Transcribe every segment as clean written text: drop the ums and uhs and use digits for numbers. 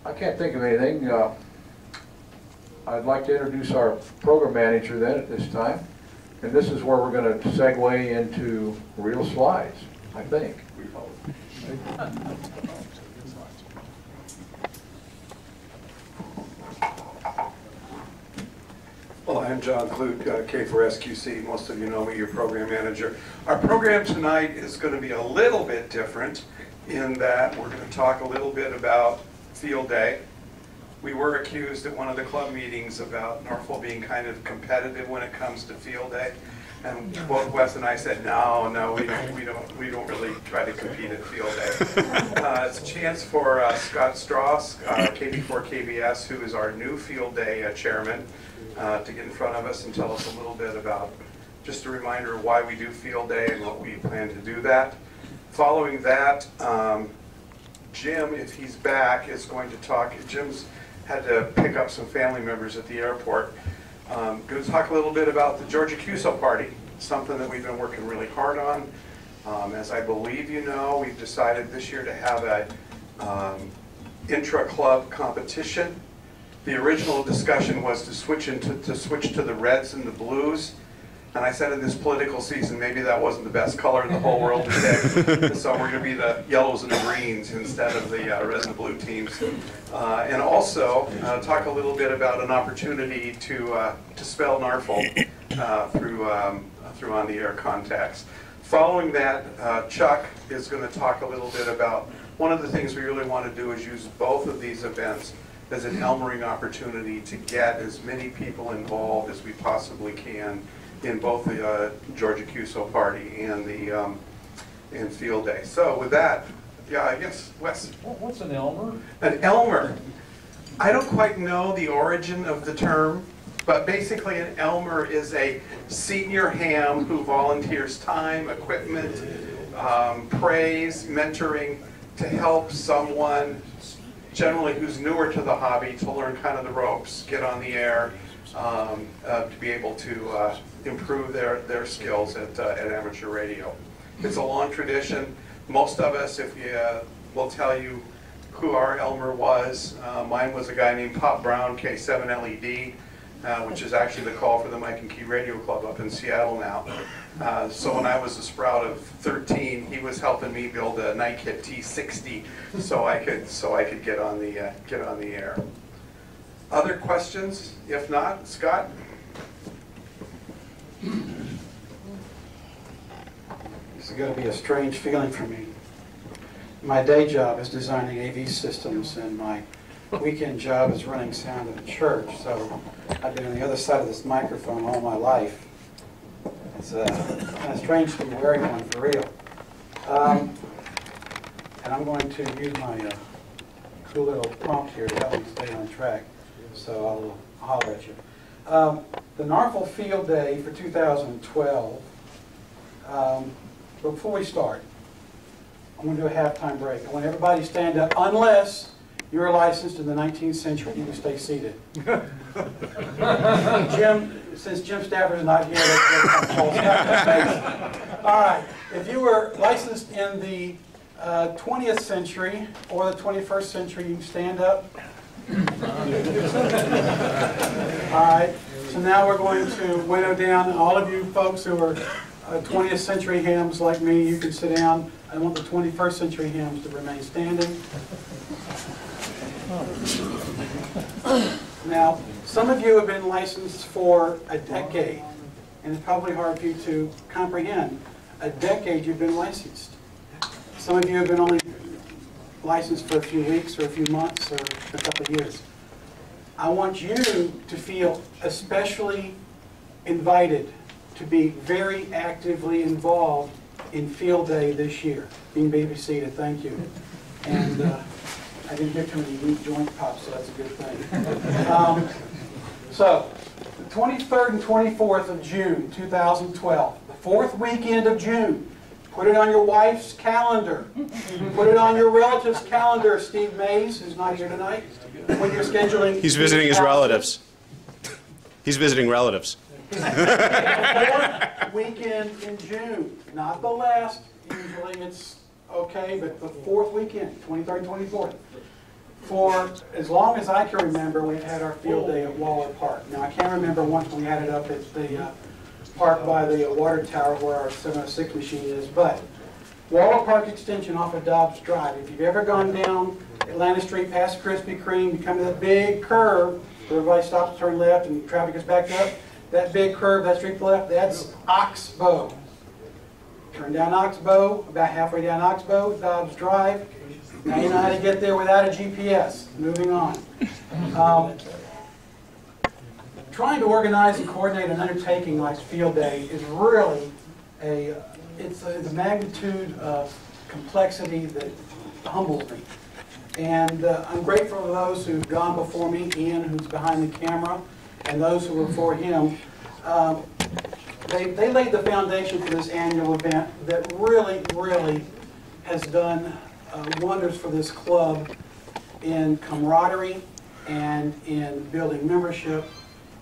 I can't think of anything. I'd like to introduce our program manager then at this time. And this is where we're going to segue into real slides, I think. Well, I'm John Clute, K4SQC. Most of you know me, your program manager. Our program tonight is going to be a little bit different in that we're going to talk a little bit about field day. We were accused at one of the club meetings about NFARL being kind of competitive when it comes to field day. And both Wes and I said, no, we don't really try to compete at field day. It's a chance for Scott Strauss, KB4 KBS, who is our new field day chairman, to get in front of us and tell us a little bit about just a reminder of why we do field day and what we plan to do that. Following that, Jim, if he's back, is going to talk. Jim's had to pick up some family members at the airport. Going to talk a little bit about the Georgia QSO party, something that we've been working really hard on. As I believe you know, we've decided this year to have a intra-club competition. The original discussion was to switch to the reds and the blues. And I said in this political season, maybe that wasn't the best color in the whole world today. So we're going to be the yellows and the greens instead of the red and the blue teams. And also talk a little bit about an opportunity to spell NFARL through on-the-air contacts. Following that, Chuck is going to talk a little bit about one of the things we really want to do is use both of these events as an Elmering opportunity to get as many people involved as we possibly can in both the Georgia QSO party and the and field day. So with that, yeah, yes, Wes. What's an Elmer? An Elmer. I don't quite know the origin of the term, but basically an Elmer is a senior ham who volunteers time, equipment, praise, mentoring to help someone generally who's newer to the hobby to learn kind of the ropes, get on the air, to be able to improve their skills at amateur radio. It's a long tradition. Most of us, if you will tell you who our Elmer was. Mine was a guy named Pop Brown, K7LED, which is actually the call for the Mike and Key Radio Club up in Seattle now. So when I was a sprout of 13, he was helping me build a Nike T60 so I could get on the air. Other questions? If not, Scott? This is going to be a strange feeling for me. My day job is designing AV systems, and my weekend job is running sound at a church. So I've been on the other side of this microphone all my life. It's kind of strange to be wearing one for real. And I'm going to use my cool little prompt here to help me stay on track. So I'll holler at you. The NFARL Field Day for 2012. But before we start, I'm going to do a halftime break. I want everybody to stand up, unless you're licensed in the 19th century. You can stay seated. Jim, since Jim Stafford is not here, let's go. All right. If you were licensed in the 20th century or the 21st century, you can stand up. All right. So now we're going to winnow down all of you folks who are 20th century hams like me. You can sit down. I want the 21st century hams to remain standing. Now, some of you have been licensed for a decade, and it's probably hard for you to comprehend. A decade you've been licensed. Some of you have been only licensed for a few weeks or a few months or a couple of years. I want you to feel especially invited to be very actively involved in Field Day this year. You can be seated, thank you. And I didn't get too many weak joint pops, so that's a good thing. So, the 23rd and 24th of June, 2012, the fourth weekend of June. Put it on your wife's calendar. Put it on your relative's calendar, Steve Mays, who's not here tonight, when you're scheduling. He's visiting his relatives. He's visiting relatives. Fourth weekend in June, not the last. Usually it's okay, but the fourth weekend, 23rd and 24th. For as long as I can remember, we've had our field day at Waller Park. Now, I can't remember once we had it up at the park by the water tower where our 706 machine is, but Waller Park Extension off of Dobbs Drive. If you've ever gone down Atlanta Street past Krispy Kreme, you come to that big curve where everybody stops to turn left and traffic is backed up, that big curve, that street to the left, that's Oxbow. Turn down Oxbow, about halfway down Oxbow, Dobbs Drive. Now you know how to get there without a GPS. Moving on. Trying to organize and coordinate an undertaking like Field Day is really it's a magnitude of complexity that humbles me. And I'm grateful to those who've gone before me, Ian, who's behind the camera, and those who were before him. They laid the foundation for this annual event that really has done wonders for this club in camaraderie and in building membership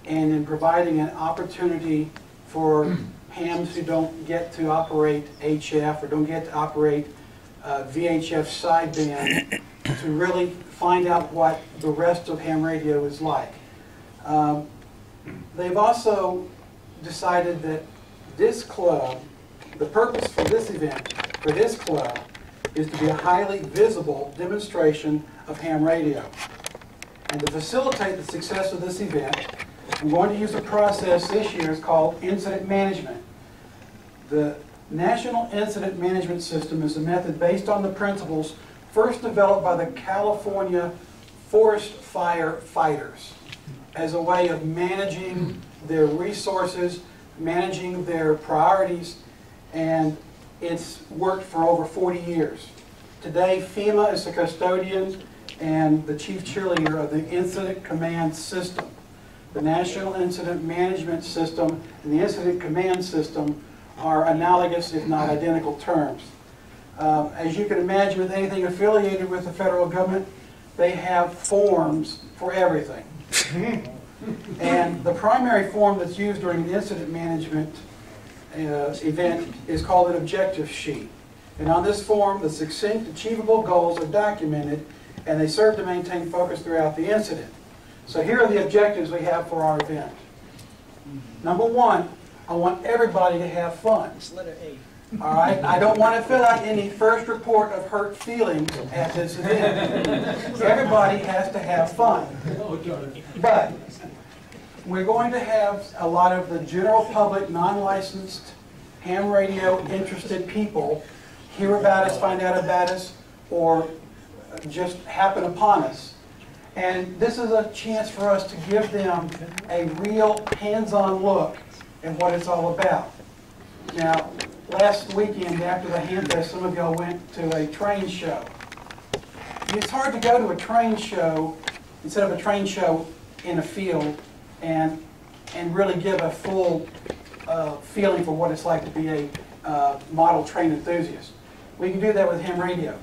and in providing an opportunity for hams who don't get to operate HF or don't get to operate VHF sideband to really find out what the rest of ham radio is like. They've also decided that this club, the purpose for this event, for this club, is to be a highly visible demonstration of ham radio. And to facilitate the success of this event, I'm going to use a process this year. It's called incident management. The National Incident Management System is a method based on the principles first developed by the California forest fire fighters as a way of managing their resources, managing their priorities, and it's worked for over 40 years. Today, FEMA is the custodian and the chief cheerleader of the Incident Command System. The National Incident Management System and the Incident Command System are analogous, if not identical terms. As you can imagine, with anything affiliated with the federal government, they have forms for everything. And the primary form that's used during the incident management event is called an objective sheet. And on this form, the succinct, achievable goals are documented, and they serve to maintain focus throughout the incident. So here are the objectives we have for our event. Number one, I want everybody to have fun. It's letter A. All right? I don't want to fill out any first report of hurt feelings at this event. Everybody has to have fun. But we're going to have a lot of the general public, non-licensed, ham radio interested people hear about us, find out about us, or just happen upon us. And this is a chance for us to give them a real hands-on look at what it's all about. Now, last weekend after the Ham Fest, some of y'all went to a train show. It's hard to go to a train show instead of a train show in a field and really give a full feeling for what it's like to be a model train enthusiast. We can do that with ham radio.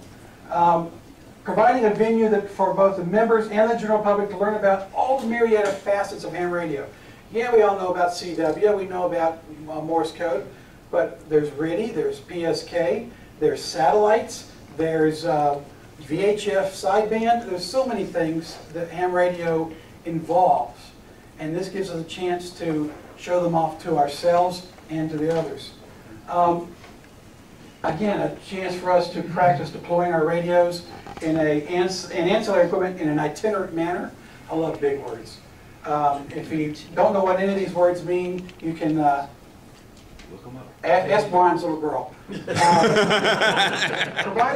Providing a venue that for both the members and the general public to learn about all the myriad of facets of ham radio. Yeah, we all know about CW, we know about Morse code, but there's RIDI, there's PSK, there's satellites, there's VHF sideband. There's so many things that ham radio involves. And this gives us a chance to show them off to ourselves and to the others. Again, a chance for us to practice deploying our radios in ancillary equipment in an itinerant manner. I love big words. If you don't know what any of these words mean, you can ask Brian's little girl. Provide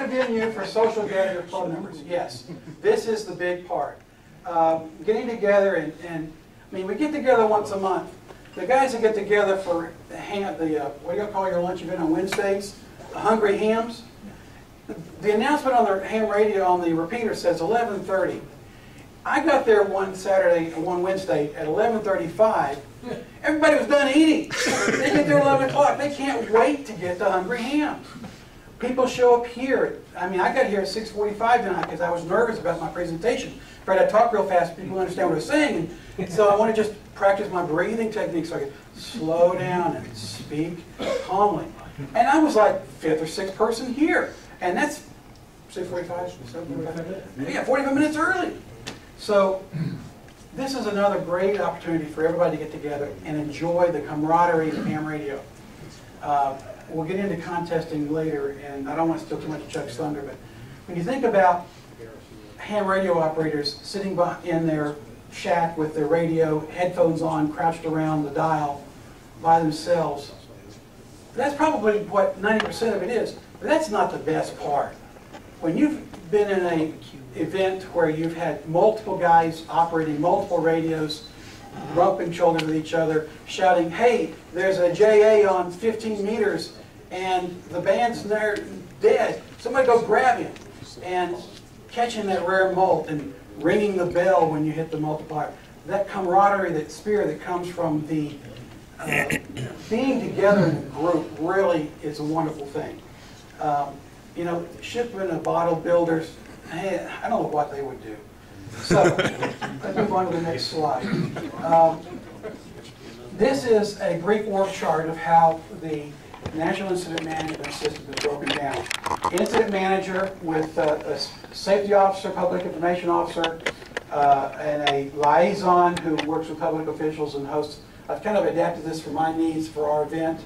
a venue for social gathering of club members. Yes, this is the big part. Getting together and I mean, we get together once a month. The guys that get together for what do you call your lunch event on Wednesdays? The Hungry Hams. The announcement on the ham radio on the repeater says 11:30. I got there one Wednesday at 11:35. Everybody was done eating. They get there at 11 o'clock. They can't wait to get to Hungry Hams. People show up here. I mean, I got here at 6:45 tonight because I was nervous about my presentation. Afraid I talk real fast, people understand what I'm saying. And so I want to just practice my breathing technique so I can slow down and speak calmly. And I was like fifth or sixth person here. And that's say 45? 45? Yeah, 45 minutes early. So this is another great opportunity for everybody to get together and enjoy the camaraderie of ham radio. We'll get into contesting later, and I don't want to steal too much of Chuck's thunder, but when you think about ham radio operators sitting in their shack with their radio, headphones on, crouched around the dial by themselves, that's probably what 90% of it is, but that's not the best part. When you've been in an event where you've had multiple guys operating multiple radios, rubbing shoulders with each other, shouting, hey, there's a JA on 15 meters and the band's there dead, somebody go grab him, and catching that rare mult and ringing the bell when you hit the multiplier. That camaraderie, that spirit that comes from the being together in a group really is a wonderful thing. You know, shipment of bottle builders, hey, I don't know what they would do. So, let's move on to the next slide. This is a brief org chart of how the National Incident Management System is broken down. Incident manager with a safety officer, public information officer, and a liaison who works with public officials and hosts. I've kind of adapted this for my needs for our event.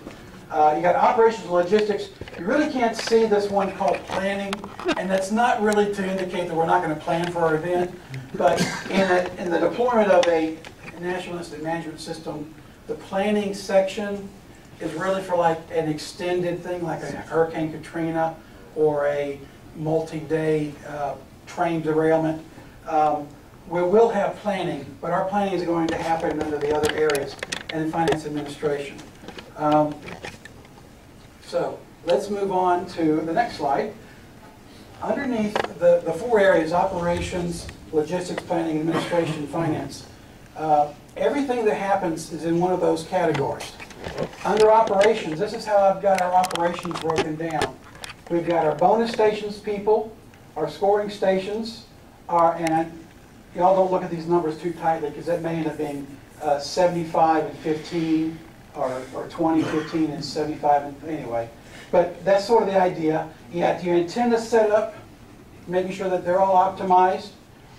You got operations and logistics. You really can't see this one called planning, and that's not really to indicate that we're not going to plan for our event, but in the deployment of a National Incident Management System, the planning section is really for like an extended thing like a Hurricane Katrina or a multi-day train derailment. We will have planning, but our planning is going to happen under the other areas and in finance administration. So let's move on to the next slide. Underneath the four areas, operations, logistics, planning, administration, finance, everything that happens is in one of those categories. Under operations, this is how I've got our operations broken down. We've got our bonus stations people, our scoring stations, and y'all don't look at these numbers too tightly because that may end up being 75 and 15, or 20, 15, and 75, and anyway. But that's sort of the idea. You have your antenna set up, making sure that they're all optimized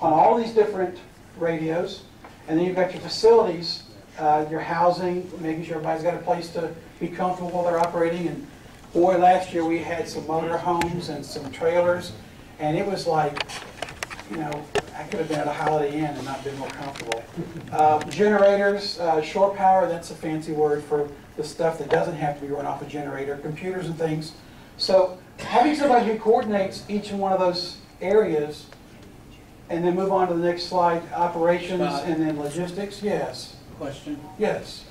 on all these different radios. And then you've got your facilities, your housing, making sure everybody's got a place to be comfortable while they're operating. And boy, last year we had some motor homes and some trailers, and it was like, you know, I could have been at a Holiday Inn and not been more comfortable. Generators, shore power, that's a fancy word for the stuff that doesn't have to be run off a generator, computers and things. So having somebody who coordinates each one of those areas, and then move on to the next slide, operations and then logistics, yes. Question. Yes.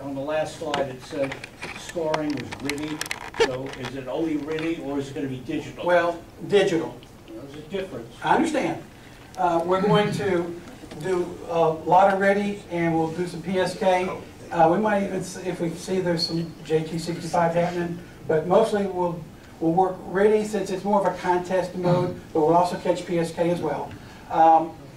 On the last slide it said scoring was RIDI, so is it only RIDI or is it going to be digital? Well, digital. There's a difference. I understand. We're going to do a lot of RIDI and we'll do some PSK. We might even, if we see there's some JT65 happening, but mostly we'll work RIDI since it's more of a contest mode, but we'll also catch PSK as well.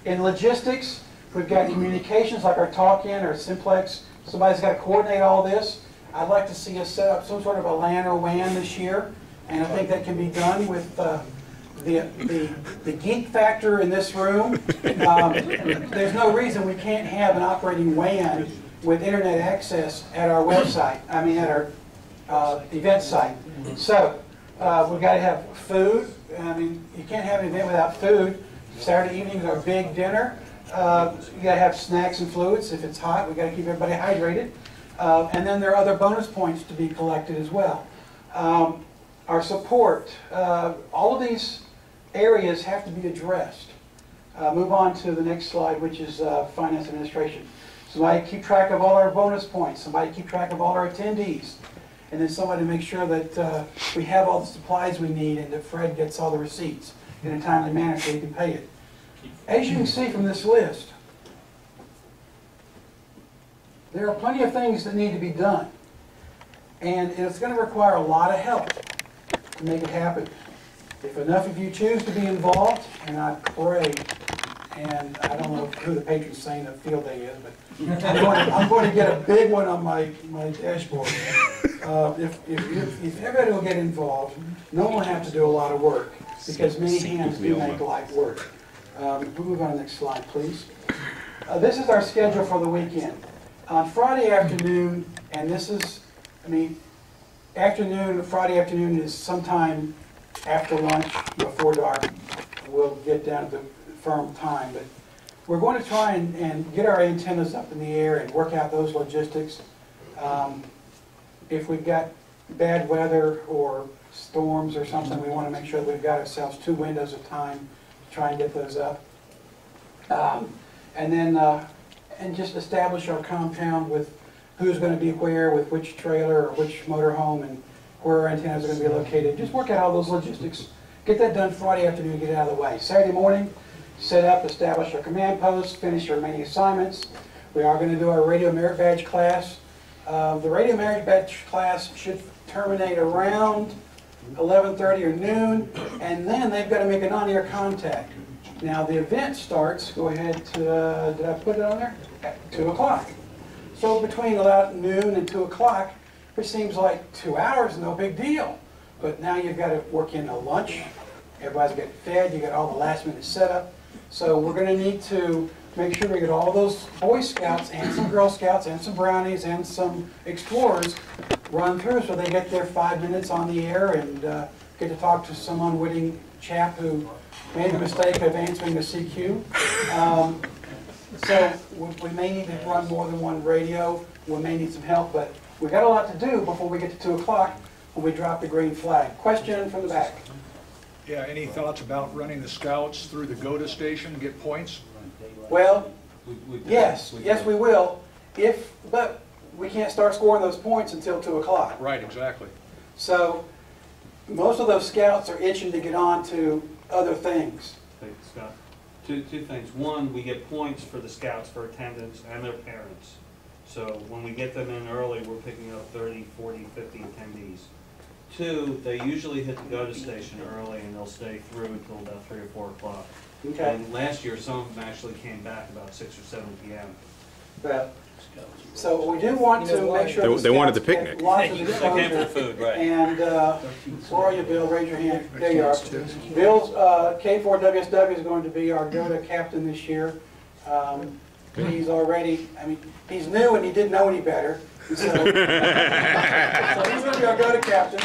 In logistics, we've got communications like our talk-in or simplex. Somebody's got to coordinate all this. I'd like to see us set up some sort of a LAN or WAN this year, and I think that can be done with the geek factor in this room. There's no reason we can't have an operating WAN with internet access at our website, I mean at our event site. So we've got to have food. I mean, you can't have an event without food. Saturday evenings are a big dinner. You got to have snacks and fluids. If it's hot, we got to keep everybody hydrated. And then there are other bonus points to be collected as well. Our support, all of these areas have to be addressed. Move on to the next slide, which is finance administration. Somebody keep track of all our bonus points. Somebody keep track of all our attendees. And then somebody make sure that we have all the supplies we need and that Fred gets all the receipts in a timely manner so he can pay it. As you can see from this list, there are plenty of things that need to be done. And it's going to require a lot of help to make it happen. If enough of you choose to be involved, and I pray and I don't know who the patron saint of field day is, but I'm going to get a big one on my dashboard. If everybody will get involved, no one will have to do a lot of work, because many hands do make light work. We'll move on to the next slide, please. This is our schedule for the weekend. On Friday afternoon, and this is, Friday afternoon is sometime after lunch, before dark. We'll get down to the firm time, but we're going to try and get our antennas up in the air and work out those logistics. If we've got bad weather or storms or something, we want to make sure that we've got ourselves 2 windows of time to try and get those up. And then and just establish our compound with who's going to be where, with which trailer or which motorhome, and where our antennas are going to be located. Just work out all those logistics. Get that done Friday afternoon, get it out of the way. Saturday morning, set up, establish our command post, finish our remaining assignments. We are going to do our radio merit badge class. The radio merit badge class should terminate around 11:30 or noon, and then they've got to make an on-air contact. Now the event starts, go ahead to, did I put it on there? At 2 o'clock. So between about noon and 2 o'clock, which seems like 2 hours, no big deal. But now you've got to work in a lunch, everybody's getting fed, you got all the last minute setup. So we're going to need to make sure we get all those Boy Scouts and some Girl Scouts and some Brownies and some Explorers run through so they get their 5 minutes on the air and get to talk to some unwitting chap who made the mistake of answering the CQ. So we may need to run more than one radio. We may need some help, but we've got a lot to do before we get to 2 o'clock when we drop the green flag. Question from the back. Yeah, any thoughts about running the scouts through the GOTA station to get points? Well, yes, we will. But we can't start scoring those points until 2 o'clock. Right, exactly. So most of those scouts are itching to get on to other things. Hey, Scott, two things. One, we get points for the scouts for attendance and their parents. So when we get them in early, we're picking up 30, 40, 50 attendees. Two, they usually hit the GOTA station early and they'll stay through until about 3 or 4 o'clock. Okay. And last year, some of them actually came back about 6 or 7 p.m. But, so we do want to make sure They wanted the picnic. get lots of They came for the exposure. food, right. And where are you, Bill? Raise your hand. There you are. Bill's K4WSW is going to be our GOTA captain this year. He's already, he's new and he didn't know any better. So, so he's going to be our GOTA captain.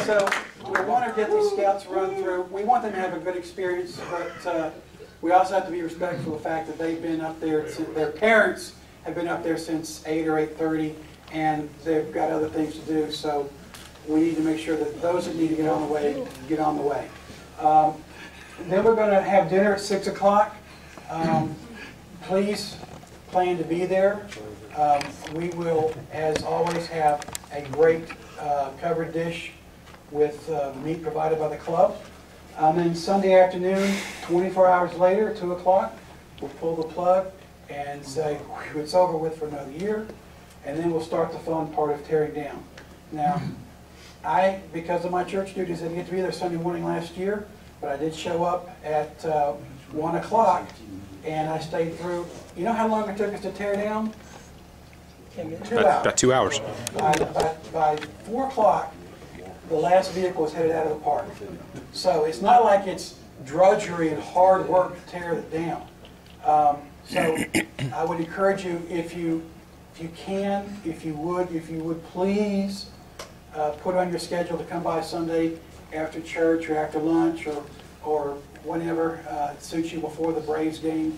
So we want to get these scouts run through. We want them to have a good experience, but we also have to be respectful of the fact that they've been up there, their parents have been up there since 8 or 8:30, and they've got other things to do. So we need to make sure that those that need to get on the way, get on the way. Then we're going to have dinner at 6 o'clock. Please plan to be there. We will, as always, have a great covered dish with meat provided by the club. Then Sunday afternoon, 24 hours later, 2 o'clock, we'll pull the plug and say, it's over with for another year. And then we'll start the fun part of tearing down. Now, because of my church duties, I didn't get to be there Sunday morning last year, but I did show up at 1 o'clock and I stayed through. You know how long it took us to tear down? 2 hours. About 2 hours. By 4 o'clock, the last vehicle was headed out of the park. So it's not like it's drudgery and hard work to tear it down. So I would encourage you, if you can, if you would please put on your schedule to come by Sunday after church or after lunch or whenever suits you before the Braves game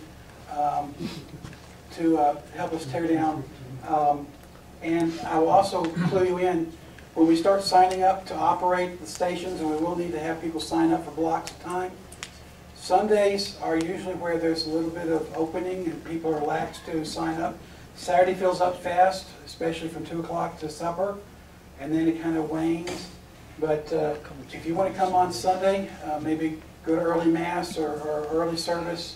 to help us tear down. And I will also clue you in, when we start signing up to operate the stations, and we will need to have people sign up for blocks of time, Sundays are usually where there's a little bit of opening and people are lax to sign up. Saturday fills up fast, especially from 2 o'clock to supper, and then it kind of wanes. But if you want to come on Sunday, maybe go to early mass or early service,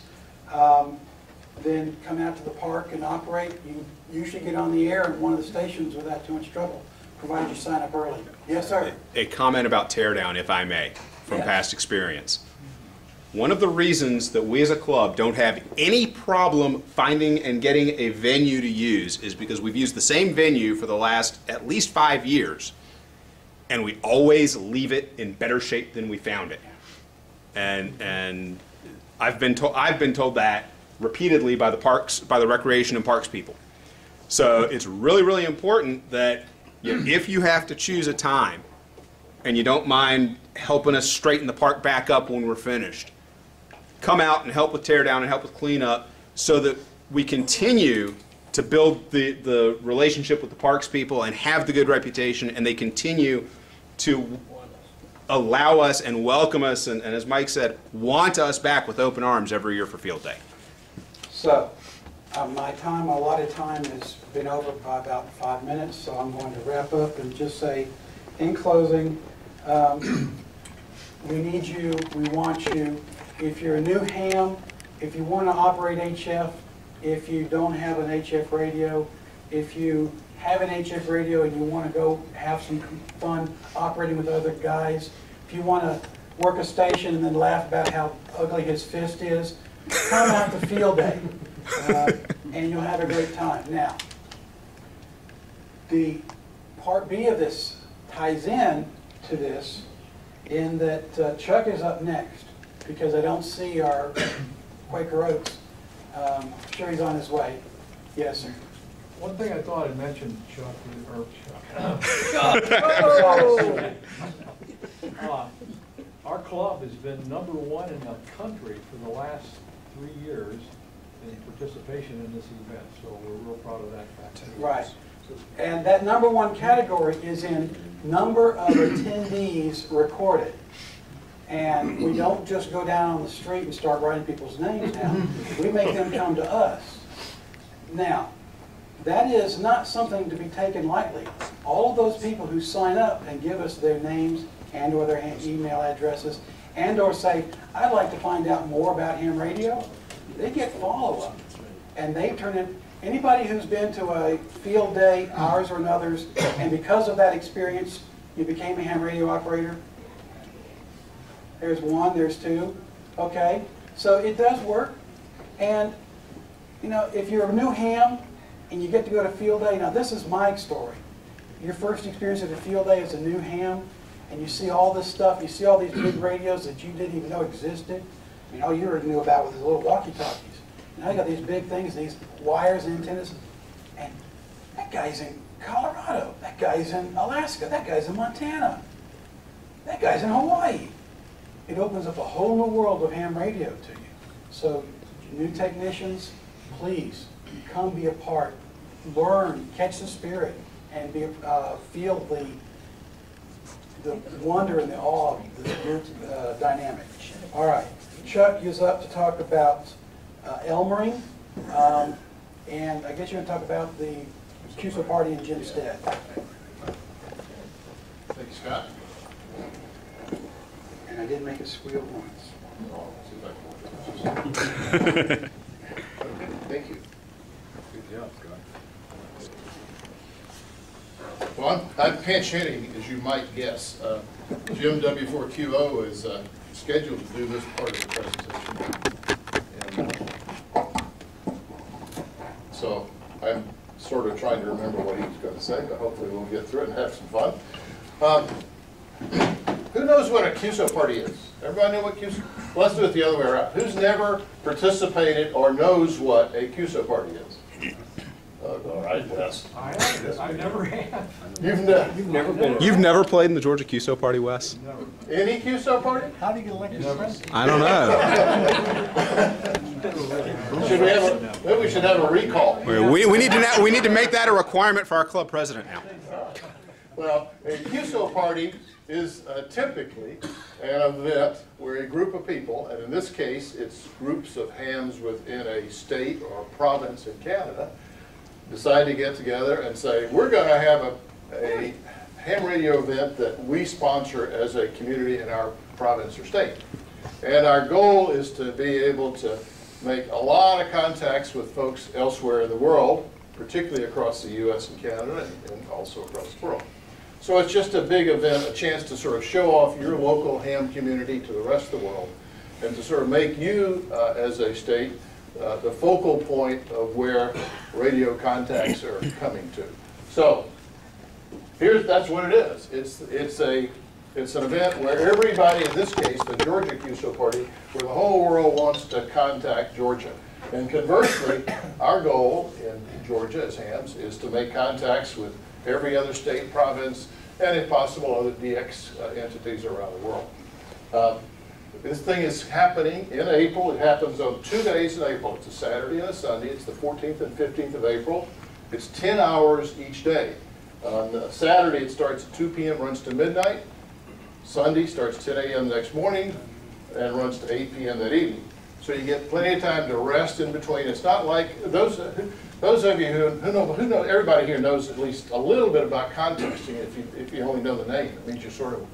then come out to the park and operate. You usually get on the air at one of the stations without too much trouble, provided you sign up early. Yes, sir? A comment about teardown, if I may, from Yes. past experience. one of the reasons that we as a club don't have any problem finding and getting a venue to use is because we've used the same venue for the last at least 5 years, and we always leave it in better shape than we found it. And I've been told that repeatedly by the recreation and parks people. So it's really, really important that if you have to choose a time and you don't mind helping us straighten the park back up when we're finished, come out and help with tear down and help with clean up so that we continue to build the relationship with the parks people and have the good reputation, and they continue to allow us and welcome us and as Mike said, want us back with open arms every year for field day. So, my allotted time has been over by about 5 minutes, so I'm going to wrap up and just say, in closing, we need you, we want you. If you're a new ham, if you want to operate HF, if you don't have an HF radio, if you have an HF radio and you want to go have some fun operating with other guys, if you want to work a station and then laugh about how ugly his fist is, come out to field day and you'll have a great time. Now, the part B of this ties in to this in that Chuck is up next, because I don't see our Quaker Oats. I'm sure he's on his way. Yes, sir. One thing I thought I'd mention, Chuck, our club has been #1 in the country for the last 3 years in participation in this event, so we're real proud of that fact. Right. And that #1 category is in number of attendees recorded. And we don't just go down on the street and start writing people's names down. We make them come to us. Now, that is not something to be taken lightly. All of those people who sign up and give us their names and or their email addresses and or say, I'd like to find out more about ham radio, they get follow-up. And they turn in, anybody who's been to a field day, ours or another's, and because of that experience, you became a ham radio operator, there's 1, there's 2, okay? So it does work. And, you know, if you're a new ham and you get to go to field day, now this is Mike's story. Your first experience at a field day as a new ham, and you see all this stuff, you see all these big radios that you didn't even know existed. I mean, all you already knew about was the little walkie-talkies. Now you got these big things, these wires and antennas, and that guy's in Colorado, that guy's in Alaska, that guy's in Montana, that guy's in Hawaii. It opens up a whole new world of ham radio to you. So, new technicians, please come be a part, learn, catch the spirit, and feel the wonder and the awe of this group dynamic. All right, Chuck is up to talk about Elmering, and I guess you're going to talk about the QSO party in Jim's stead. Thank you, Scott. And I didn't make it squeal once. Okay, thank you. Good job, Scott. Well, I'm pinch hitting, as you might guess. Jim W4QO is scheduled to do this part of the presentation. And, so I'm sort of trying to remember what he was going to say, but hopefully we'll get through it and have some fun. Who knows what a QSO party is? Everybody know what QSO? Well, let's do it the other way around. Who's never participated or knows what a QSO party is? All right, Wes. I never have. You've never played in the Georgia QSO party, Wes? Any QSO party? How do you get elected president? I don't know. Maybe we should have a recall. We need to make that a requirement for our club president now. Well, a QSO party is typically an event where a group of people, and in this case it's groups of hams within a state or province in Canada, decide to get together and say, we're going to have a ham radio event that we sponsor as a community in our province or state. And our goal is to be able to make a lot of contacts with folks elsewhere in the world, particularly across the US and Canada and also across the world. So it's just a big event, a chance to sort of show off your local ham community to the rest of the world and to sort of make you, as a state, the focal point of where radio contacts are coming to. So, that's what it is. It's an event where everybody, in this case, the Georgia QSO party, where the whole world wants to contact Georgia. And conversely, our goal in Georgia as hams is to make contacts with every other state, province, and if possible, other DX entities around the world. This thing is happening in April. It happens on 2 days in April. It's a Saturday and a Sunday. It's the 14th and 15th of April. It's 10 hours each day. On Saturday, it starts at 2 p.m., runs to midnight. Sunday starts 10 a.m. the next morning and runs to 8 p.m. that evening. So you get plenty of time to rest in between. It's not like those of you who know, everybody here knows at least a little bit about contesting. If you only know the name, it means you're sort of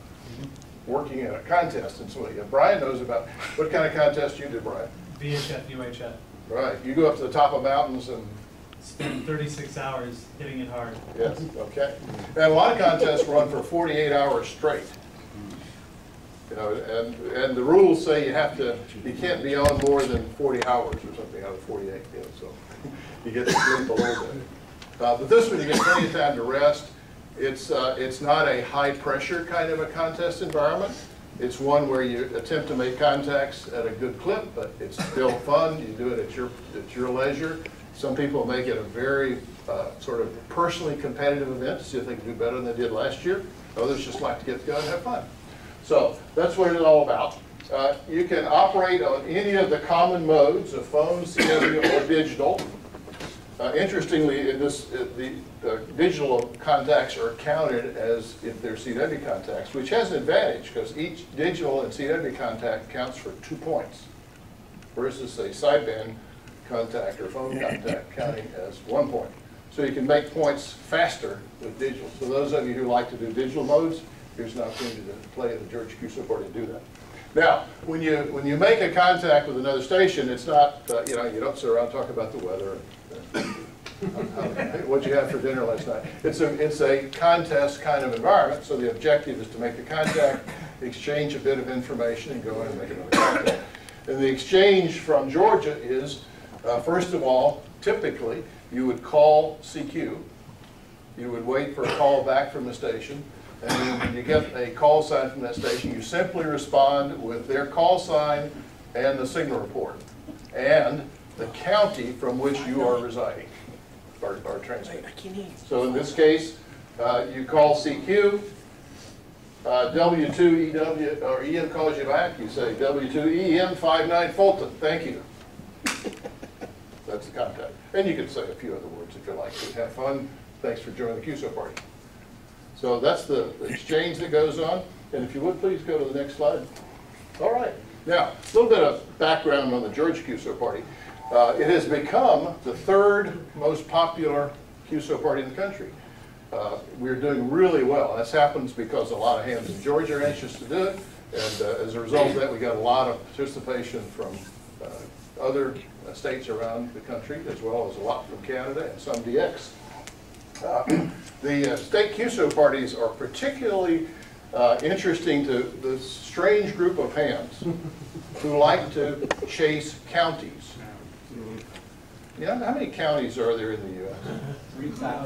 working at a contest. And so Brian knows about what kind of contest you do, Brian. VHF, UHF. Right. You go up to the top of mountains and Spend 36 hours hitting it hard. yes, okay. And a lot of contests run for 48 hours straight. You know, and the rules say you can't be on more than 40 hours or something out of 48. You know, so you get to sleep a little bit. But this one you get plenty of time to rest. It's not a high pressure kind of a contest environment. It's one where you attempt to make contacts at a good clip, but it's still fun. You do it at your leisure. Some people make it a very sort of personally competitive event to see if they can do better than they did last year. Others just like to get together and have fun. So that's what it's all about. You can operate on any of the common modes of phone, CW, or digital. Interestingly, in this, the digital contacts are counted as if they're CW contacts, which has an advantage because each digital and CW contact counts for 2 points versus a sideband contact or phone contact counting as 1 point. So you can make points faster with digital. So those of you who like to do digital modes, here's an opportunity to play at the Georgia QSO party to do that. Now, when you make a contact with another station, it's not, you know, you don't sit around and talk about the weather and what you had for dinner last night. It's a contest kind of environment, so the objective is to make the contact, exchange a bit of information, and go in and make another contact. And the exchange from Georgia is, first of all, typically, you would call CQ, you would wait for a call back from the station, and then when you get a call sign from that station, you simply respond with their call sign and the signal report, and the county from which you are residing, or transmitting. So in this case, you call CQ, W2EW, or EM calls you back, you say W2EM 59 Fulton, thank you. That's the contact. And you can say a few other words if you like to. Have fun. Thanks for joining the QSO party. So that's the exchange that goes on. And if you would, please go to the next slide. All right. Now, a little bit of background on the Georgia QSO party. It has become the 3rd most popular QSO party in the country. We're doing really well. This happens because a lot of hams in Georgia are anxious to do it. And as a result of that, we got a lot of participation from other states around the country, as well as a lot from Canada and some DX. The state QSO parties are particularly interesting to the strange group of hams who like to chase counties. You know, how many counties are there in the U.S.?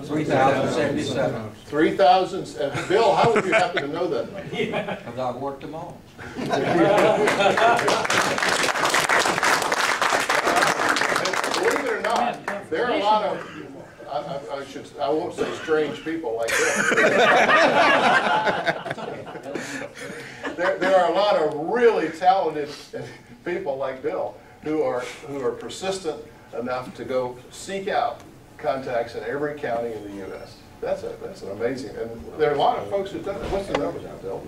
3,077. 3,000. And Bill, how would you happen to know that number? Because I've worked them all. Believe it or not, there are a lot of, I won't say strange people like this. There are a lot of really talented people like Bill who are persistent enough to go seek out contacts in every county in the U.S. That's an amazing, and there are a lot of folks who've done it. What's the number now, Bill?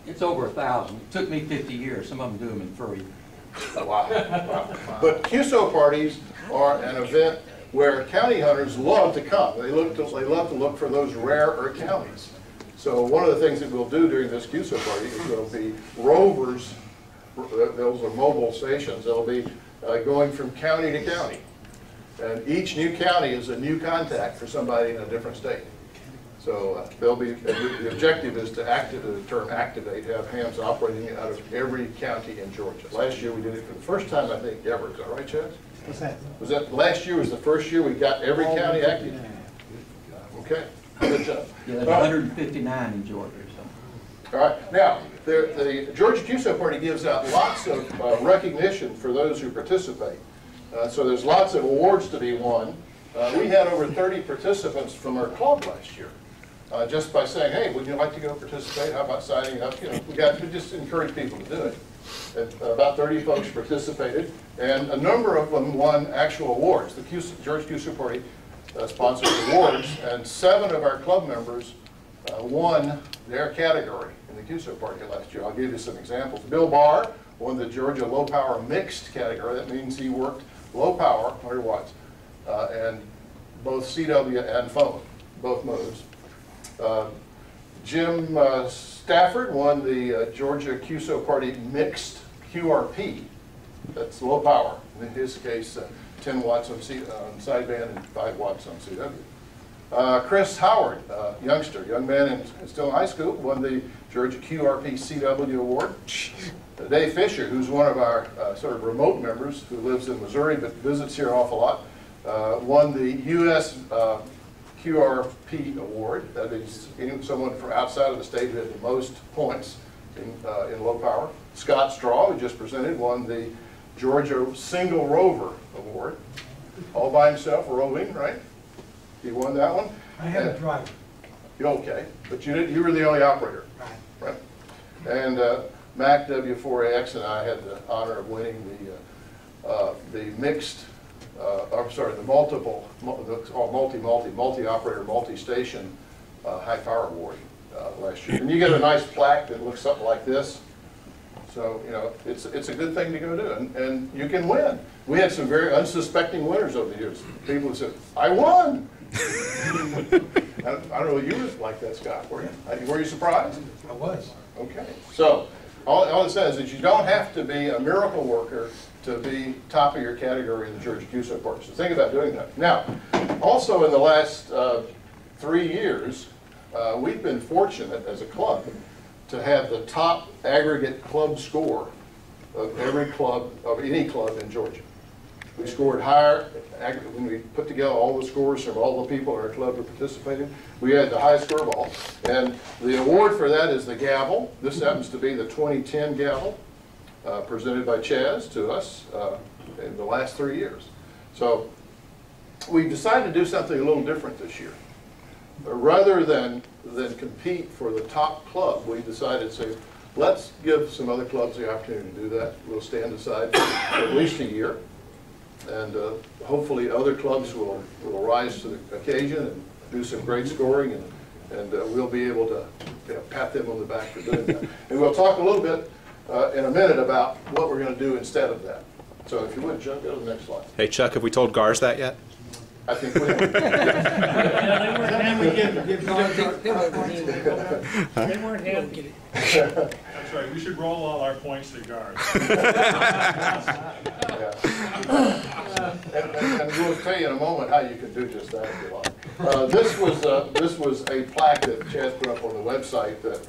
It's over 1,000. It took me 50 years. Some of them do them in 3. Wow. But QSO parties are an event where county hunters love to come. They love to look for those rarer counties. So one of the things that we'll do during this QSO party is there'll be rovers. Those are mobile stations. They'll be going from county to county. And each new county is a new contact for somebody in a different state. So they'll be, the objective is to the term activate, have hams operating out of every county in Georgia. Last year we did it for the first time, I think, ever. Is that right, Chaz? What's that? Was that, last year was the first year we got every county active? Okay, good job. Yeah, there's 159 in Georgia, so. All right, now, the Georgia QSO Party gives out lots of recognition for those who participate. So there's lots of awards to be won. We had over 30 participants from our club last year. Just by saying, hey, would you like to go participate? How about signing up? You know, we just encourage people to do it. And about 30 folks participated, and a number of them won actual awards. The Georgia QSO Party sponsored awards, and 7 of our club members won their category in the QSO Party last year. I'll give you some examples. Bill Barr won the Georgia Low Power Mixed category. That means he worked low power, 100 watts, and both CW and phone, both modes. Jim Stafford won the Georgia QSO Party Mixed QRP. That's low power. In his case, 10 watts on sideband and 5 watts on CW. Chris Howard, young man still in high school, won the Georgia QRP CW award. Dave Fisher, who's one of our sort of remote members who lives in Missouri but visits here an awful lot, won the U.S. QRP award. That is someone from outside of the state who had the most points in low power. Scott Straw, who just presented, won the Georgia Single Rover award. All by himself, roving, right? He won that one. I had a driver. Okay, but you were the only operator, right? And Mac W4AX and I had the honor of winning the mixed, the multi-operator, multi-station high power award last year. And you get a nice plaque that looks something like this. So, you know, it's a good thing to go do, and you can win. We had some very unsuspecting winners over the years. People who said, I won! I don't know if you were like that, Scott, were you? Were you surprised? I was. Okay. So, all it says is you don't have to be a miracle worker to be top of your category in the Georgia QSO Party. So think about doing that. Now, also in the last 3 years, we've been fortunate as a club to have the top aggregate club score of every club, of any club in Georgia. We scored higher, when we put together all the scores from all the people in our club who participated, we had the highest score of all. And the award for that is the gavel. This happens to be the 2010 gavel, presented by Chaz to us in the last 3 years. So we decided to do something a little different this year. Rather than compete for the top club, we decided to say, let's give some other clubs the opportunity to do that. We'll stand aside for at least a year. And hopefully other clubs will rise to the occasion and do some great scoring, and we'll be able to pat them on the back for doing that. And we'll talk a little bit in a minute about what we're going to do instead of that. So if you would, Chuck, go to the next slide. Hey, Chuck, have we told GARS that yet? I think we have. They weren't happy. That's right, we should roll all our points to guards. And we'll tell you in a moment how you can do just that if you like. This was a plaque that Chaz put up on the website that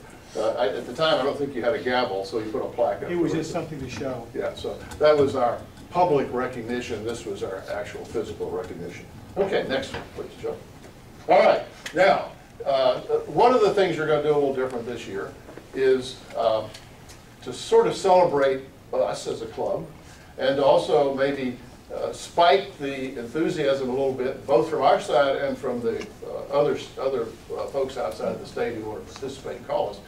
at the time I don't think you had a gavel, so you put a plaque up. It was just something to show. Yeah, so that was our public recognition. This was our actual physical recognition. Okay, next one, please, Joe. All right, now, one of the things you're going to do a little different this year is to sort of celebrate us as a club, and also maybe spike the enthusiasm a little bit, both from our side and from the other folks outside of the state who want to participate and call us.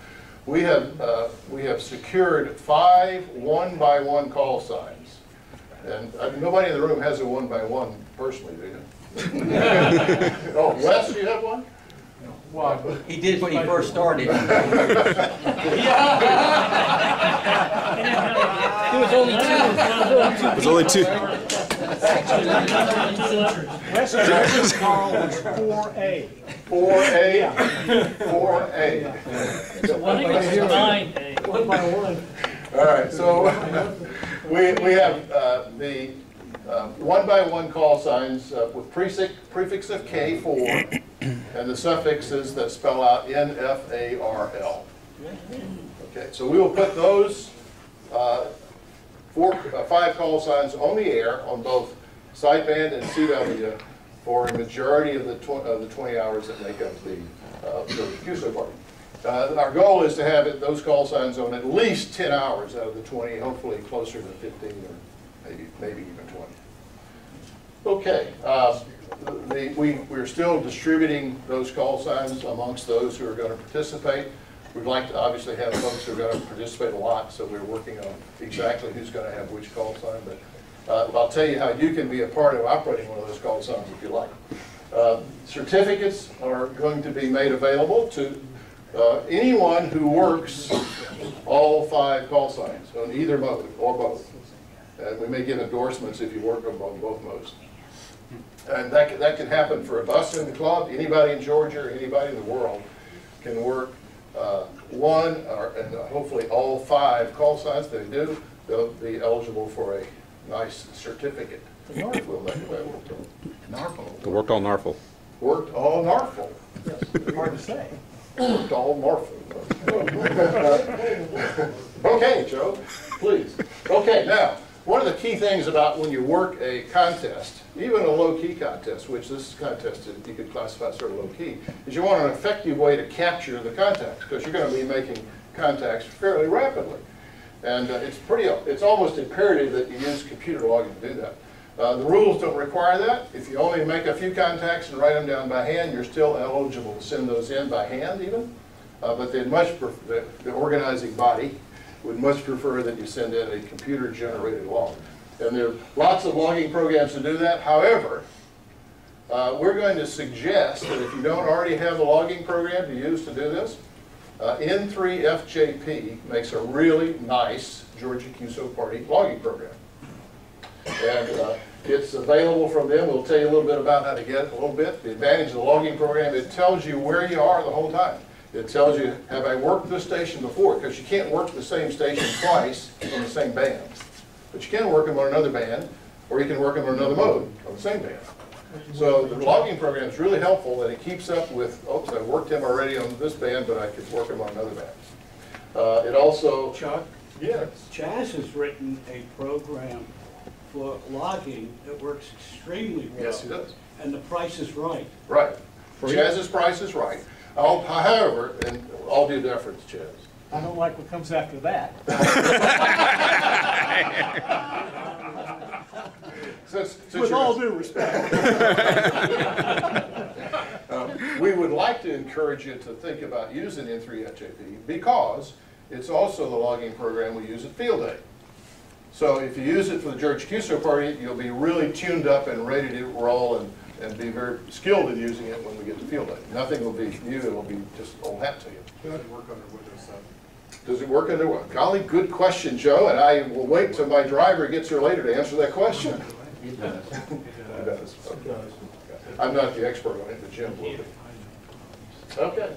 We have secured 5 one-by-one call signs, and nobody in the room has a one-by-one personally, do you? Oh, Wes, do you have one? Well, He did when he first started. There was only 2. There's only 2. West Carl was 4A. 4A? 4A. So one was 9A. 1 by 1. All right, so we have the one-by-one call signs with prefix of K4 and the suffixes that spell out NFARL. Okay, so we will put those 5 call signs on the air on both sideband and CW for a majority of the 20 hours that make up the QSO party. Our goal is to have those call signs on at least 10 hours out of the 20, hopefully closer to 15 or maybe even 20. Okay, we're still distributing those call signs amongst those who are going to participate. We'd like to obviously have folks who are going to participate a lot, so we're working on exactly who's going to have which call sign. But I'll tell you how you can be a part of operating one of those call signs if you like. Certificates are going to be made available to anyone who works all 5 call signs on either mode or both. And we may get endorsements if you work on both modes. And that can happen for us in the club. Anybody in Georgia or anybody in the world can work one and hopefully all 5 call signs. They do, they'll be eligible for a nice certificate. We'll make available to them. NFARL. Worked all NFARL. Worked all NFARL. Yes. Hard to say. Worked all NFARL. Okay, Joe, please. Okay, now, one of the key things about when you work a contest, even a low-key contest, which this contest you could classify sort of low-key, is you want an effective way to capture the contacts, because you're going to be making contacts fairly rapidly. And it's almost imperative that you use computer logging to do that. The rules don't require that. If you only make a few contacts and write them down by hand, you're still eligible to send those in by hand even. But the organizing body would much prefer that you send in a computer-generated log. And there are lots of logging programs to do that. However, we're going to suggest that if you don't already have a logging program to use to do this, N3FJP makes a really nice Georgia QSO Party logging program. And it's available from them. We'll tell you a little bit about how to get it in a little bit. The advantage of the logging program, it tells you where you are the whole time. It tells you, have I worked this station before? Because you can't work the same station twice on the same band. But you can work them on another band, or you can work them on another mode on the same band. So the logging program is really helpful, and it keeps up with, oops, I worked him already on this band, but I could work him on another band. It also... Chuck? Yes. Chaz has written a program for logging that works extremely well. Yes, he does. And the price is right. Right. Chaz's price is right. However, and all due deference, Chaz. I don't like what comes after that. With all due respect. We would like to encourage you to think about using N3FJP because it's also the logging program we use at Field Day. So if you use it for the Georgia QSO Party, you'll be really tuned up and ready to roll and be very skilled in using it when we get to Field Day. Nothing will be new, it will be just old hat to you. Does it work under Windows 7? Does it work under what? Golly, good question, Joe, and I will wait till my driver gets here later to answer that question. He does. He does. Okay. I'm not the expert on it, but Jim will be. Okay.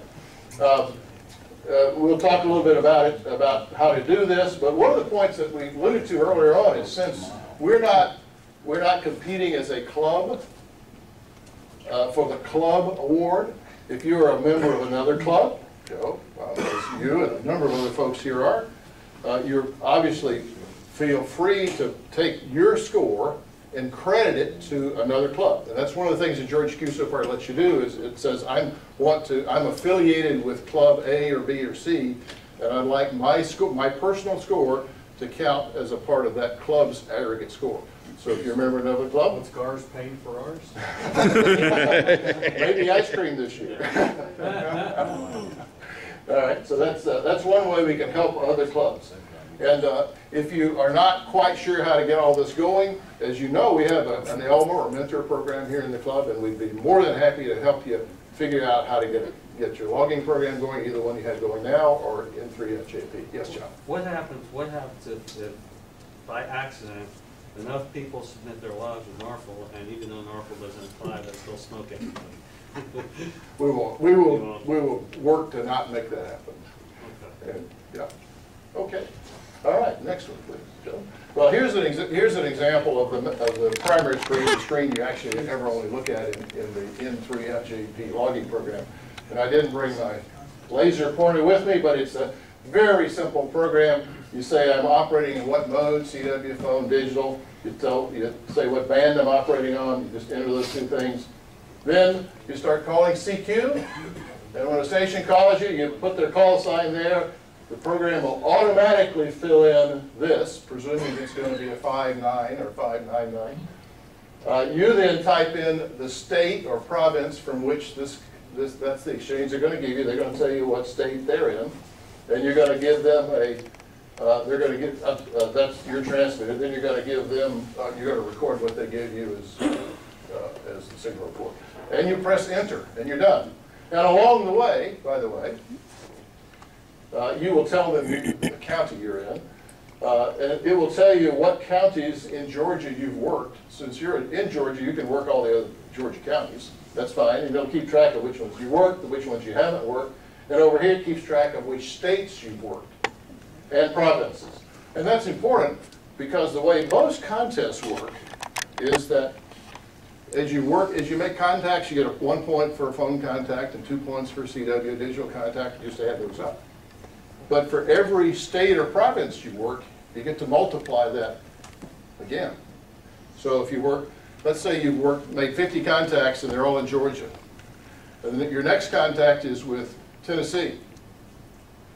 We'll talk a little bit about it, about how to do this, but one of the points that we alluded to earlier on is since we're not competing as a club for the club award, if you are a member of another club, Joe, as you and a number of other folks here are, you obviously feel free to take your score and credit it to another club. And that's one of the things that Georgia QSO Party lets you do is it says I'm affiliated with club A or B or C, and I'd like my personal score to count as a part of that club's aggregate score. So if you're a member of another club, What's GARS paying for ours? maybe ice cream this year. All right, so that's one way we can help other clubs. And if you are not quite sure how to get all this going, as you know, we have an ELMA or mentor program here in the club, and we'd be more than happy to help you figure out how to get your logging program going, either one you have going now or N3FJP. Yes, John? What happens if by accident, enough people submit their logs with NFARL, and even though NFARL doesn't apply, they still smoke everybody? We will work to not make that happen. Okay. And, yeah. Okay. All right, next one, please, Joe. Well, here's an example of the primary screen, the screen you actually ever only look at in the N3FJP logging program. And I didn't bring my laser pointer with me, but it's a very simple program. You say I'm operating in what mode, CW, phone, digital. You say what band I'm operating on. You just enter those two things. Then you start calling CQ. And when a station calls you, you put their call sign there. The program will automatically fill in this, presuming it's going to be a 59 or 599. You then type in the state or province from which that's the exchange they're going to give you. They're going to tell you what state they're in. And you're going to give them they're going to get, that's your transmitter. Then you're going to give them, you're going to record what they give you as the signal report. And you press enter, and you're done. And along the way, by the way, you will tell them the county you're in. And it will tell you what counties in Georgia you've worked. Since you're in Georgia, you can work all the other Georgia counties. That's fine. And it'll keep track of which ones you worked, which ones you haven't worked. And over here, it keeps track of which states you've worked and provinces. And that's important because the way most contests work is that as you make contacts, you get 1 point for a phone contact and 2 points for CW digital contact. You just add those up. But for every state or province you work, you get to multiply that again. So if you work, let's say you've made 50 contacts and they're all in Georgia. And then your next contact is with Tennessee.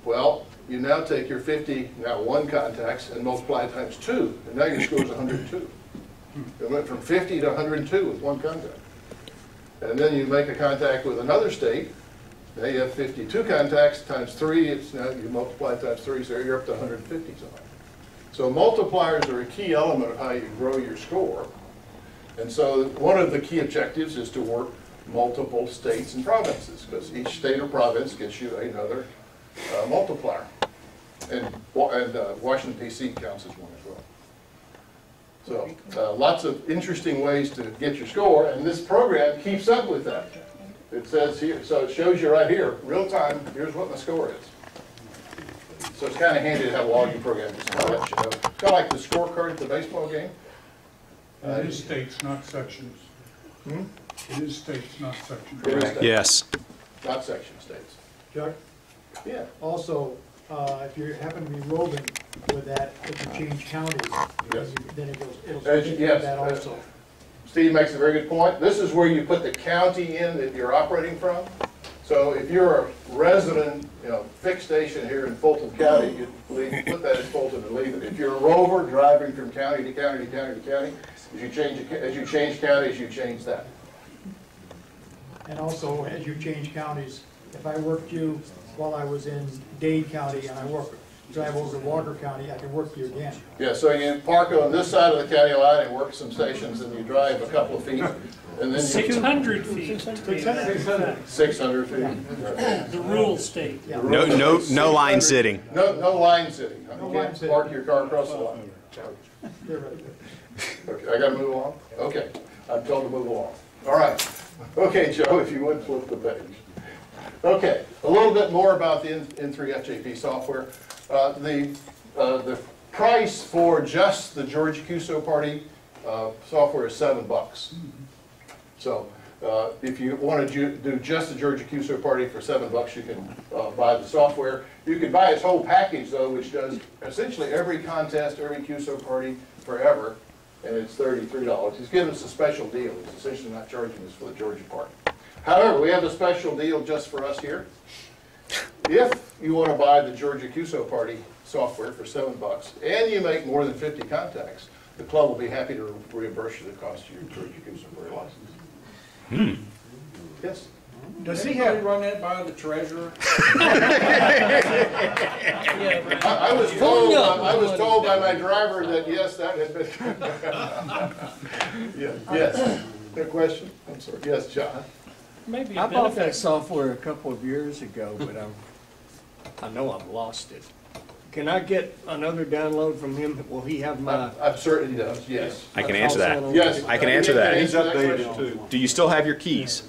Well, you now take your 50, now 1 contacts, and multiply it times 2. And now your score is 102. It went from 50 to 102 with 1 contact. And then you make a contact with another state. Now you have 52 contacts times 3. It's now you multiply times 3, so you're up to 150 something. So multipliers are a key element of how you grow your score. And so one of the key objectives is to work multiple states and provinces, because each state or province gets you another multiplier. And Washington, D.C. counts as one as well. So lots of interesting ways to get your score, and this program keeps up with that. It says here, so it shows you right here, real time, here's what my score is. So it's kind of handy to have a logging program just to let you know. It's kind of like the scorecard at the baseball game. It is states, not sections. It is states, not sections. It is states. Yes. Not section states. Chuck, Yeah. also, if you happen to be roving with that, if you change counties, Yes. then it'll Yes, that also. Steve makes a very good point. This is where you put the county in that you're operating from. So if you're a resident, fixed station here in Fulton County, you put that in Fulton and leave it. If you're a rover driving from county to county to county to county, as you change counties, you change that. And also, as you change counties, if I worked you while I was in Dade County and I drive over to Walker County, I can work you again. Yeah, so you park on this side of the county line and work some stations, and you drive a couple of feet, and then 600 feet. 600 feet. The rural state. Yeah. No line sitting. No line sitting. No You line can't sitting. park your car across the line. They're right there. Okay, I gotta move along? Okay, I'm told to move along. All right. Okay, Joe, if you would flip the page. Okay, a little bit more about the N3FJP software. The price for just the Georgia QSO Party software is $7. So if you want to do just the Georgia QSO Party for $7, you can buy the software. You can buy its whole package, though, which does essentially every contest, every QSO Party forever, and it's $33. He's given us a special deal. He's essentially not charging us for the Georgia part. However, we have a special deal just for us here. If you want to buy the Georgia QSO Party software for $7 and you make more than 50 contacts, the club will be happy to reimburse you the cost of your Georgia QSO Party license. Yes? Does he have run that by the treasurer? I was told by my driver that yes, that had been. Yes. Good question. I'm sorry. Yes, John. Maybe I bought that software a couple of years ago, but I know I've lost it. Can I get another download from him? Will he have my? I'm certain he does, yes. I can answer that. Yes. I can answer that. He's updated too. Do you still have your keys?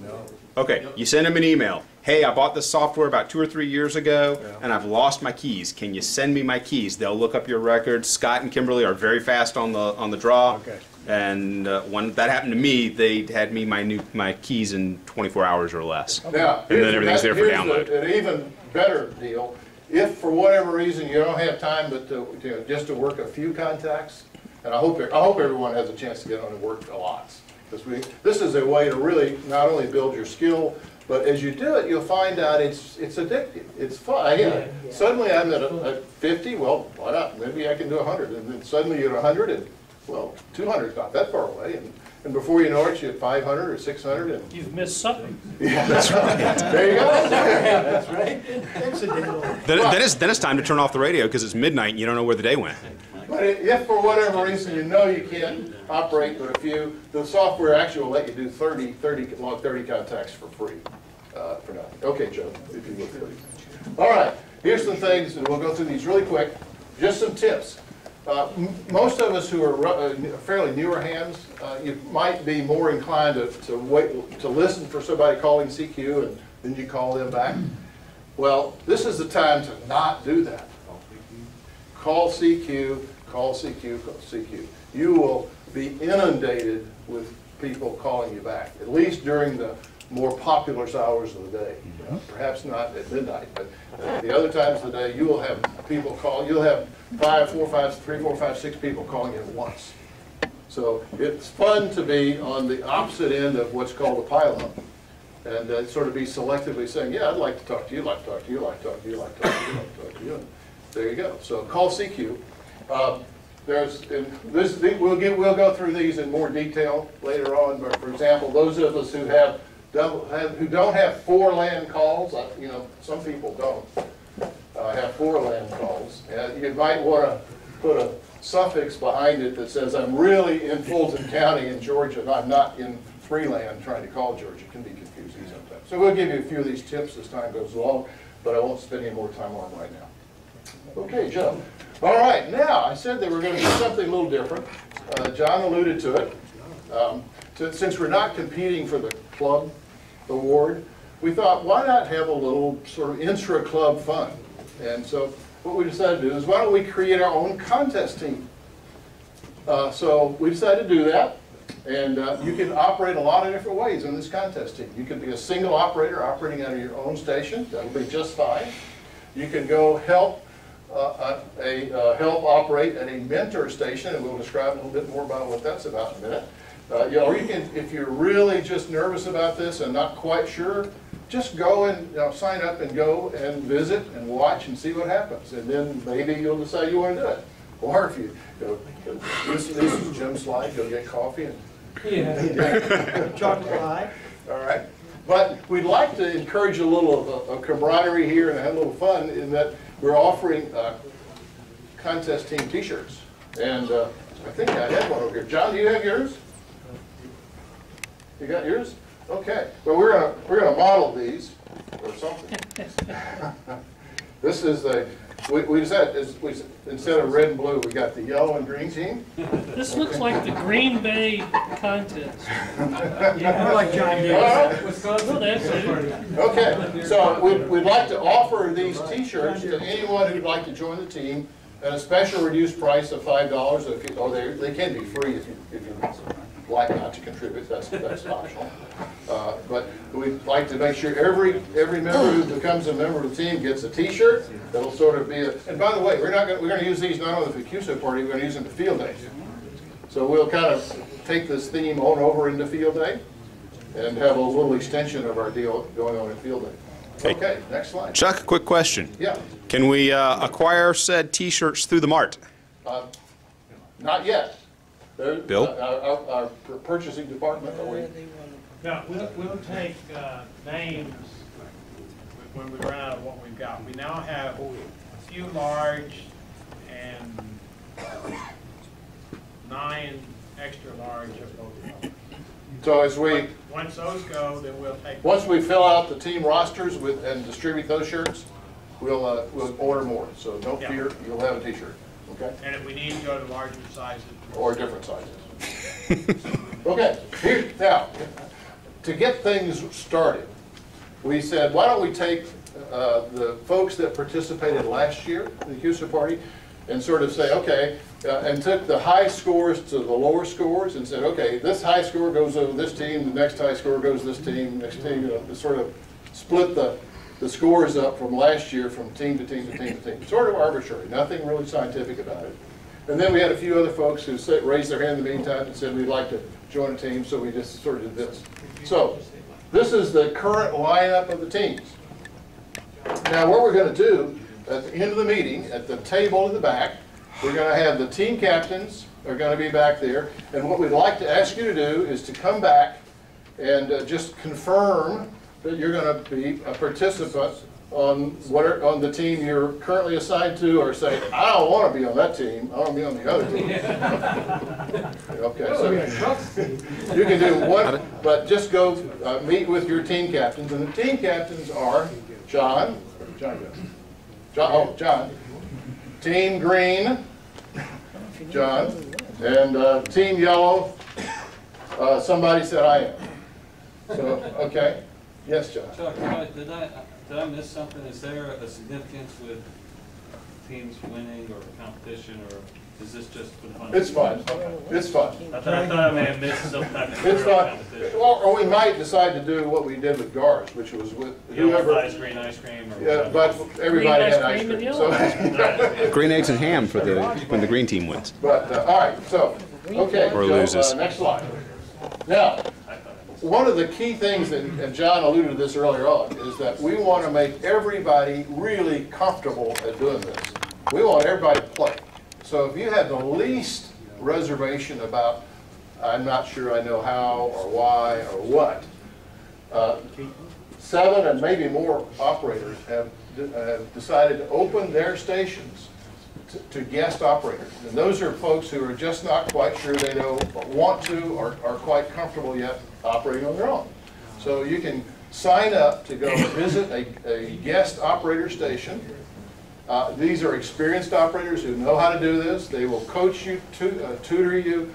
No. Okay, you send him an email. hey, I bought this software about 2 or 3 years ago, and I've lost my keys. Can you send me my keys? They'll look up your records. Scott and Kimberly are very fast on the draw. Okay. And when that happened to me, they had me my keys in 24 hours or less. Now, And then everything's there for here's download. An even better deal. If for whatever reason you don't have time but just to work a few contacts, and I hope everyone has a chance to get on and work a lot. Because this is a way to really not only build your skill, but as you do it, you'll find out it's addictive. It's fun. Suddenly I'm at 50, well, why not? Maybe I can do 100. And then suddenly you're at 100, and well, 200 is not that far away. And before you know it, you're at 500 or 600. And You've missed something. yeah, that's right. There you go. That's right. Then it's time to turn off the radio because it's midnight and you don't know where the day went. But if for whatever reason you know you can't operate but a few, the software actually will let you do 30 contacts for free for nothing. Okay, Joe, if you would please. All right, here's some things, and we'll go through these really quick. Just some tips. Most of us who are fairly newer hands, you might be more inclined to wait to listen for somebody calling CQ and then you call them back. Well, this is the time to not do that. Call CQ, call CQ, call CQ. You will be inundated with people calling you back, at least during the more populous hours of the day. Perhaps not at midnight, but the other times of the day, you will have people call. You'll have 3, 4, 5, 6 people calling you at once. So it's fun to be on the opposite end of what's called a pile-up, and sort of be selectively saying, yeah, I'd like to talk to you, like to talk to you, like to talk to you, like to talk to you, like to talk to you. There you go. So call CQ. We'll go through these in more detail later on. But for example, those of us who don't have 4 LAN calls, some people don't have 4 LAN calls. You might want to put a suffix behind it that says, I'm really in Fulton County in Georgia, and I'm not in 3 LAN trying to call Georgia. It can be confusing sometimes. So we'll give you a few of these tips as time goes along, but I won't spend any more time on them right now. Okay, Joe. All right, now I said that we're going to do something a little different. John alluded to it. Since we're not competing for the club award, we thought, why not have a little sort of intra-club fun? And so what we decided to do is, why don't we create our own contest team? So we decided to do that. And you can operate a lot of different ways in this contest team. You can be a single operator operating out of your own station. That'll be just fine. You can go help operate at a mentor station, and we'll describe a little bit more about what that's about in a minute. Or you can, if you're really just nervous about this and not quite sure, just go and sign up and go and visit and watch and see what happens. And then maybe you'll decide you want to do it. Or if you this is Jim's slide, go get coffee and Chocolate pie. all right. But we'd like to encourage a little of camaraderie here and have a little fun in that we're offering contest team T-shirts. And I think I had one over here. John, do you have yours? You got yours? Okay. Well, we're gonna model these or something. This is we decided instead of red and blue, we got the yellow and green team. This looks like the Green Bay contest. Yeah, I like John Davis. Oh, that's it. Okay, so we'd like to offer these T-shirts to anyone who'd like to join the team at a special reduced price of $5. They can be free if you like not to contribute. That's optional. But we'd like to make sure every member who becomes a member of the team gets a T-shirt. That'll sort of be a. And by the way, we're going to use these not only for the QSO party. We're going to use them for field day. So we'll kind of take this theme on over into field day, and have a little extension of our deal going on in field day. Okay, next slide. Chuck, quick question. Yeah. Can we acquire said T-shirts through the Mart? Not yet. Bill? Our purchasing department. No, we'll take names when we run out of what we've got. We now have a few large and 9 extra large of both. So as we once those go, then we'll take. Once we fill out the team rosters and distribute those shirts, we'll order more. So don't fear, you'll have a T-shirt. Okay. And if we need to go to larger sizes. Or different sizes. Okay. Now, to get things started, we said, why don't we take the folks that participated last year in the QSO party and sort of say, okay, and took the high scores to the lower scores and said, okay, this high score goes over this team, the next high score goes this team, next team, you know, sort of split the scores up from last year from team to team to team to team. Sort of arbitrary, nothing really scientific about it. And then we had a few other folks who raised their hand in the meantime and said we'd like to join a team, so we just sort of did this. So this is the current lineup of the teams. Now what we're going to do at the end of the meeting, at the table in the back, we're going to have the team captains are going to be back there. And what we'd like to ask you to do is to come back and just confirm that you're going to be a participant on the team you're currently assigned to, or say, I don't want to be on that team, I want to be on the other team. Okay, so you can do one, but just go meet with your team captains, and the team captains are John, Team Green, John, and Team Yellow, somebody said I am. So, okay. Yes, John. Chuck, did I miss something? Is there a significance with teams winning or competition, or is this just for fun? It's fun. It's fun. I thought I may have missed some type of It's fun. competition. Or we might decide to do what we did with GARS, which was with whoever. Ice cream, or Yeah, but everybody had ice cream. So Green eggs and ham for when the green team wins. But all right, so okay. Or Joe, loses. next slide. Now, one of the key things that, and John alluded to this earlier on, is that we want to make everybody really comfortable at doing this. We want everybody to play. So if you have the least reservation about, I'm not sure I know how or why or what, 7 and maybe more operators have decided to open their stations to guest operators. And those are folks who are just not quite sure they know, want to, or are quite comfortable yet operating on their own. So you can sign up to go visit a guest operator station. These are experienced operators who know how to do this. They will coach you, tutor you,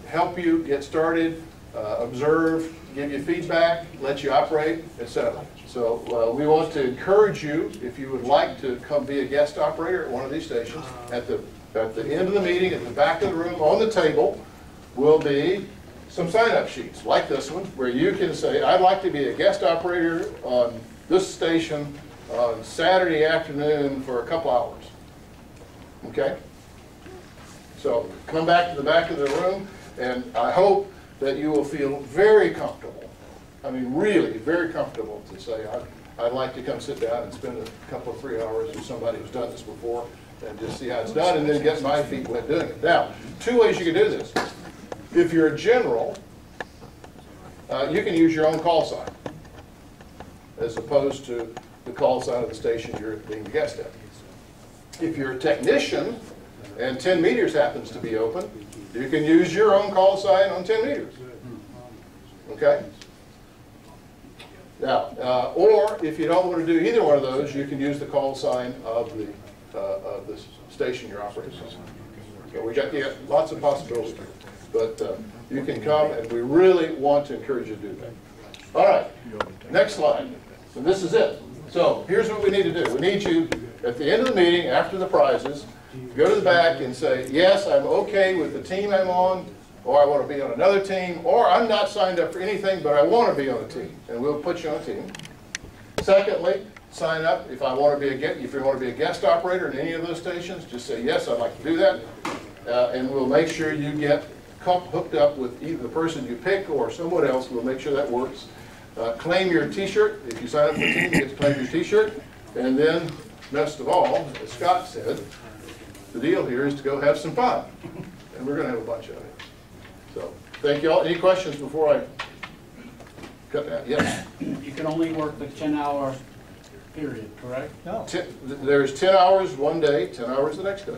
help you get started, observe, give you feedback, let you operate, etc. So we want to encourage you, if you would like to come be a guest operator at one of these stations, at the end of the meeting, at the back of the room, on the table, will be some sign-up sheets, like this one, where you can say, I'd like to be a guest operator on this station on Saturday afternoon for a couple hours. Okay? So come back to the back of the room, and I hope that you will feel very comfortable. I mean, really very comfortable to say, I'd like to come sit down and spend a couple of 3 hours with somebody who's done this before and just see how it's done, and then get my feet wet doing it. Now, 2 ways you can do this. If you're a general, you can use your own call sign as opposed to the call sign of the station you're being the guest at. If you're a technician and 10 meters happens to be open, you can use your own call sign on 10 meters. Okay? Now, or if you don't want to do either one of those, you can use the call sign of the station you're operating on. So we got lots of possibilities here. But you can come, and we really want to encourage you to do that. All right, next slide. And this is it. So here's what we need to do. We need you, at the end of the meeting, after the prizes, go to the back and say, yes, I'm okay with the team I'm on, or I want to be on another team, or I'm not signed up for anything, but I want to be on a team, and we'll put you on a team. Secondly, sign up if you want to be a guest operator in any of those stations. Just say, yes, I'd like to do that, and we'll make sure you get hooked up with either the person you pick or someone else. We'll make sure that works. Claim your t-shirt. If you sign up for a team, you get to claim your t-shirt. And then, best of all, as Scott said, the deal here is to go have some fun. And we're going to have a bunch of it. So, thank you all. Any questions before I cut that? Yes? You can only work the 10-hour period, correct? No. There's 10 hours one day, 10 hours the next day.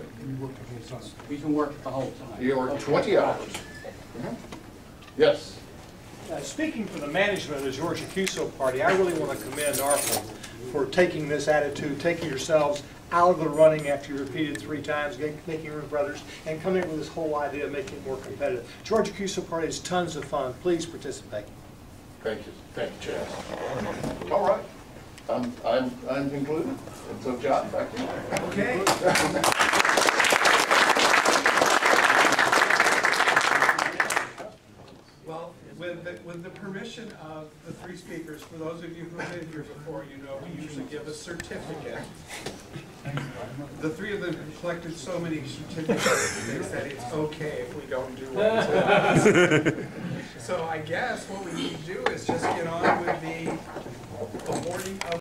You can work the whole time. You can work 20 hours. Yes? Speaking for the management of the Georgia QSO party, I really want to commend ARPA for taking this attitude, taking yourselves out of the running after you repeated 3 times, making your brothers, and coming up with this whole idea of making it more competitive. Georgia QSO party is tons of fun. Please participate. Thank you, Chaz. All right, I'm concluded, and so John, back to you. Okay. Well, with the permission of the three speakers, for those of you who have been here before, you know we usually give a certificate. The three of them have collected so many certificates, they said it's okay if we don't do one. So I guess what we need to do is just get on with the awarding of